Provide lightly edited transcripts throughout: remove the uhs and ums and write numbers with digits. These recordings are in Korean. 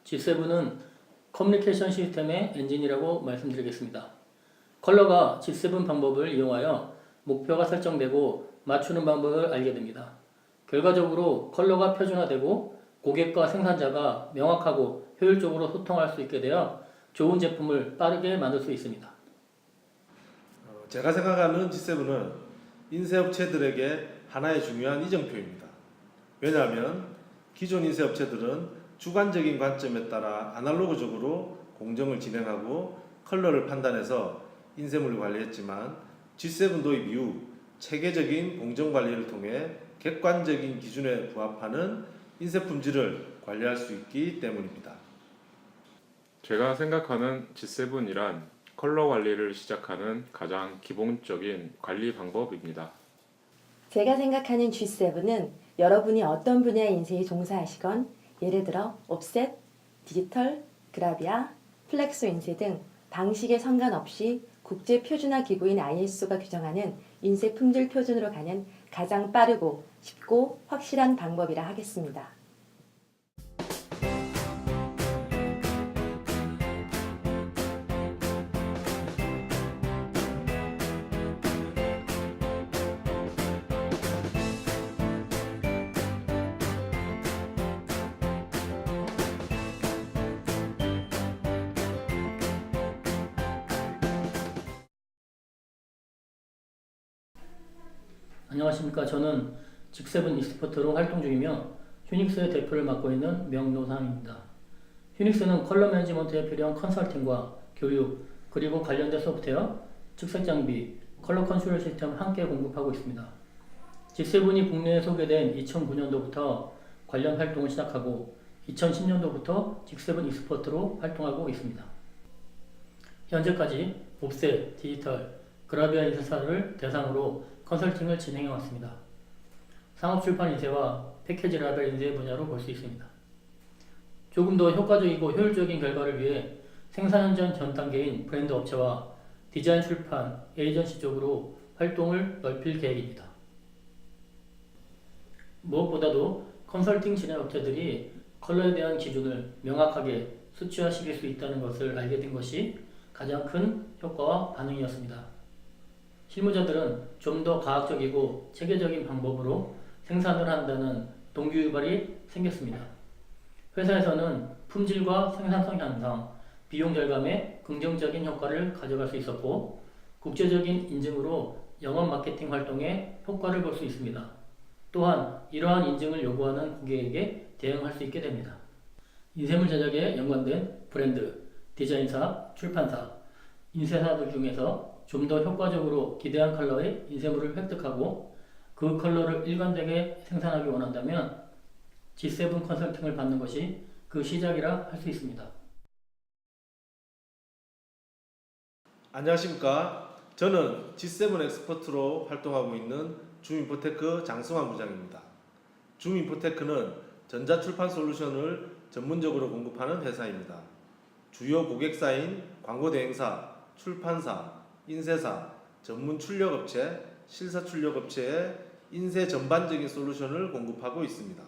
G7은 커뮤니케이션 시스템의 엔진이라고 말씀드리겠습니다. 컬러가 G7 방법을 이용하여 목표가 설정되고 맞추는 방법을 알게 됩니다. 결과적으로 컬러가 표준화되고 고객과 생산자가 명확하고 효율적으로 소통할 수 있게 되어 좋은 제품을 빠르게 만들 수 있습니다. 제가 생각하는 G7은 인쇄업체들에게 하나의 중요한 이정표입니다. 왜냐하면 기존 인쇄업체들은 주관적인 관점에 따라 아날로그적으로 공정을 진행하고 컬러를 판단해서 인쇄물을 관리했지만 G7 도입 이후 체계적인 공정관리를 통해 객관적인 기준에 부합하는 인쇄 품질을 관리할 수 있기 때문입니다. 제가 생각하는 G7이란 컬러 관리를 시작하는 가장 기본적인 관리 방법입니다. 제가 생각하는 G7은 여러분이 어떤 분야의 인쇄에 종사하시건 예를 들어 옵셋, 디지털, 그라비아, 플렉스 인쇄 등 방식에 상관없이 국제 표준화 기구인 ISO가 규정하는 인쇄 품질 표준으로 가는 가장 빠르고 쉽고 확실한 방법이라 하겠습니다. 안녕하십니까. 저는 G7 익스퍼트로 활동 중이며 휴닉스의 대표를 맡고 있는 명노상입니다. 휴닉스는 컬러 매니지먼트에 필요한 컨설팅과 교육, 그리고 관련된 소프트웨어, 측색 장비, 컬러 컨트롤 시스템을 함께 공급하고 있습니다. G7이 국내에 소개된 2009년도부터 관련 활동을 시작하고 2010년도부터 G7 익스퍼트로 활동하고 있습니다. 현재까지 옵셋, 디지털, 그라비아 인쇄사를 대상으로 컨설팅을 진행해 왔습니다. 상업 출판 인쇄와 패키지 라벨 인쇄 분야로 볼 수 있습니다. 조금 더 효과적이고 효율적인 결과를 위해 생산 현장 전 단계인 브랜드 업체와 디자인 출판, 에이전시 쪽으로 활동을 넓힐 계획입니다. 무엇보다도 컨설팅 진행 업체들이 컬러에 대한 기준을 명확하게 수치화시킬 수 있다는 것을 알게 된 것이 가장 큰 효과와 반응이었습니다. 실무자들은 좀 더 과학적이고 체계적인 방법으로 생산을 한다는 동기유발이 생겼습니다. 회사에서는 품질과 생산성 향상, 비용 절감에 긍정적인 효과를 가져갈 수 있었고 국제적인 인증으로 영업 마케팅 활동에 효과를 볼 수 있습니다. 또한 이러한 인증을 요구하는 고객에게 대응할 수 있게 됩니다. 인쇄물 제작에 연관된 브랜드, 디자인사, 출판사, 인쇄사들 중에서 좀 더 효과적으로 기대한 컬러의 인쇄물을 획득하고 그 컬러를 일관되게 생산하기 원한다면 G7 컨설팅을 받는 것이 그 시작이라 할 수 있습니다. 안녕하십니까. 저는 G7 엑스퍼트로 활동하고 있는 줌인포테크 장승환 부장입니다. 줌인포테크는 전자출판 솔루션을 전문적으로 공급하는 회사입니다. 주요 고객사인 광고대행사, 출판사, 인쇄사, 전문 출력업체, 실사 출력업체에 인쇄 전반적인 솔루션을 공급하고 있습니다.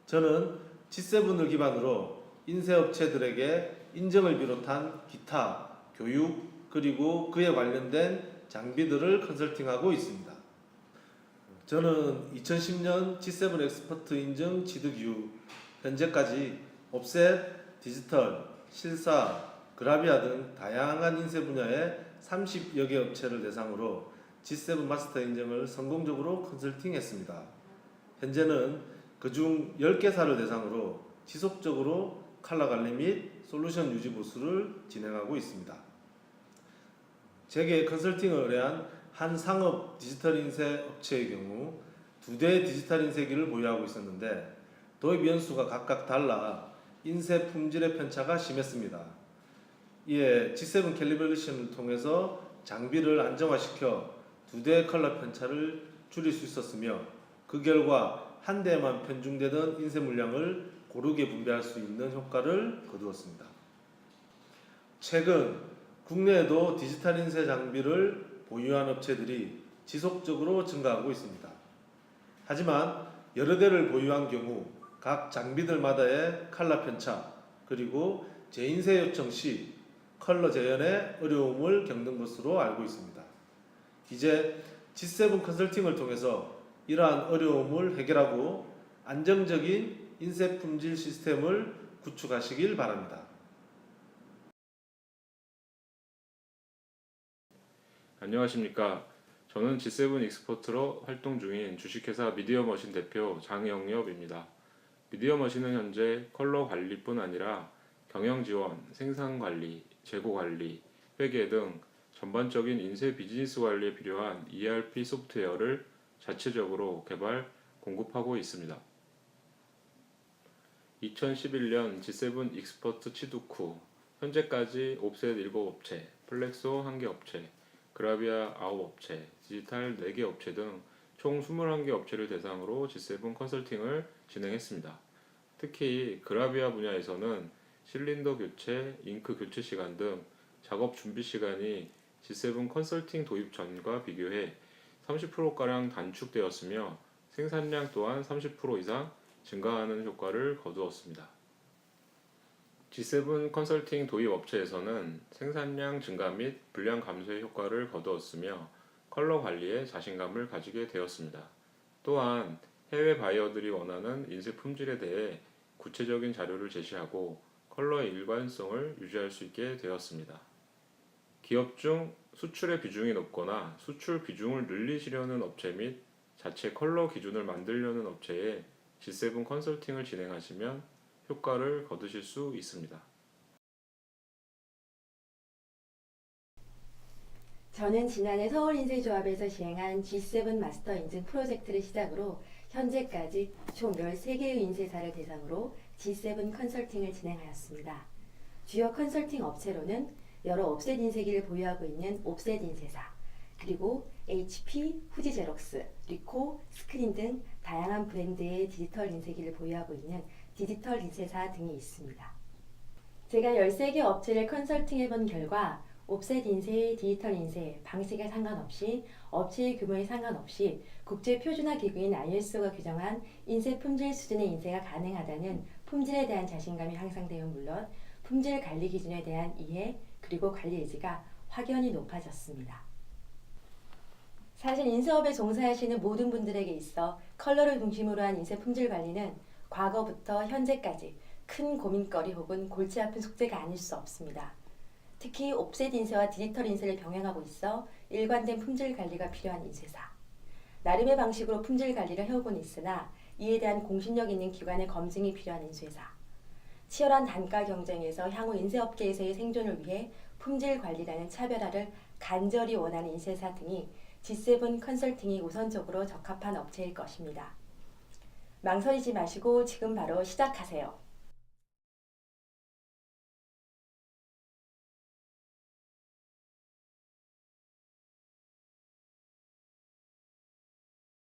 저는 G7을 기반으로 인쇄업체들에게 인증을 비롯한 기타, 교육, 그리고 그에 관련된 장비들을 컨설팅하고 있습니다. 저는 2010년 G7 엑스퍼트 인증 취득 이후 현재까지 옵셋, 디지털, 실사, 그라비아 등 다양한 인쇄 분야의 30여 개 업체를 대상으로 G7 마스터 인증을 성공적으로 컨설팅했습니다. 현재는 그중 10개사를 대상으로 지속적으로 컬러 관리 및 솔루션 유지 보수를 진행하고 있습니다. 제게 컨설팅을 의뢰한 한 상업 디지털 인쇄 업체의 경우 2대의 디지털 인쇄기를 보유하고 있었는데 도입 연수가 각각 달라 인쇄 품질의 편차가 심했습니다. 이에 G7 캘리브레이션을 통해서 장비를 안정화시켜 2대의 컬러 편차를 줄일 수 있었으며 그 결과 한 대에만 편중되던 인쇄 물량을 고르게 분배할 수 있는 효과를 거두었습니다. 최근 국내에도 디지털 인쇄 장비를 보유한 업체들이 지속적으로 증가하고 있습니다. 하지만 여러 대를 보유한 경우 각 장비들마다의 컬러 편차, 그리고 재인쇄 요청 시 컬러 재현에 어려움을 겪는 것으로 알고 있습니다. 이제 G7 컨설팅을 통해서 이러한 어려움을 해결하고 안정적인 인쇄 품질 시스템을 구축하시길 바랍니다. 안녕하십니까. 저는 G7 익스포트로 활동 중인 주식회사 미디어머신 대표 장영엽입니다. 미디어머신은 현재 컬러 관리뿐 아니라 경영 지원, 생산 관리, 재고 관리, 회계 등 전반적인 인쇄 비즈니스 관리에 필요한 ERP 소프트웨어를 자체적으로 개발, 공급하고 있습니다. 2011년 G7 익스퍼트 취득 후 현재까지 옵셋 7업체, 플렉소 1개 업체, 그라비아 9업체, 디지털 4개 업체 등 총 21개 업체를 대상으로 G7 컨설팅을 진행했습니다. 특히 그라비아 분야에서는 실린더 교체, 잉크 교체 시간 등 작업 준비 시간이 G7 컨설팅 도입 전과 비교해 30%가량 단축되었으며 생산량 또한 30% 이상 증가하는 효과를 거두었습니다. G7 컨설팅 도입 업체에서는 생산량 증가 및 분량 감소의 효과를 거두었으며 컬러 관리에 자신감을 가지게 되었습니다. 또한 해외 바이어들이 원하는 인쇄 품질에 대해 구체적인 자료를 제시하고 컬러의 일관성을 유지할 수 있게 되었습니다. 기업 중 수출의 비중이 높거나 수출 비중을 늘리시려는 업체 및 자체 컬러 기준을 만들려는 업체에 G7 컨설팅을 진행하시면 효과를 거두실 수 있습니다. 저는 지난해 서울인쇄조합에서 시행한 G7 마스터 인증 프로젝트를 시작으로 현재까지 총 13개의 인쇄사를 대상으로 G7 컨설팅을 진행하였습니다. 주요 컨설팅 업체로는 여러 옵셋 인쇄기를 보유하고 있는 옵셋 인쇄사, 그리고 HP, 후지제록스, 리코, 스크린 등 다양한 브랜드의 디지털 인쇄기를 보유하고 있는 디지털 인쇄사 등이 있습니다. 제가 13개 업체를 컨설팅해 본 결과 옵셋 인쇄, 디지털 인쇄, 방식에 상관없이 업체의 규모에 상관없이 국제 표준화 기구인 ISO가 규정한 인쇄 품질 수준의 인쇄가 가능하다는 품질에 대한 자신감이 향상되면 물론 품질 관리 기준에 대한 이해 그리고 관리 의지가 확연히 높아졌습니다. 사실 인쇄업에 종사하시는 모든 분들에게 있어 컬러를 중심으로 한 인쇄 품질 관리는 과거부터 현재까지 큰 고민거리 혹은 골치 아픈 숙제가 아닐 수 없습니다. 특히 옵셋 인쇄와 디지털 인쇄를 병행하고 있어 일관된 품질 관리가 필요한 인쇄사. 나름의 방식으로 품질 관리를 해오곤 있으나 이에 대한 공신력 있는 기관의 검증이 필요한 인쇄사. 치열한 단가 경쟁에서 향후 인쇄업계에서의 생존을 위해 품질 관리라는 차별화를 간절히 원하는 인쇄사 등이 G7 컨설팅이 우선적으로 적합한 업체일 것입니다. 망설이지 마시고 지금 바로 시작하세요.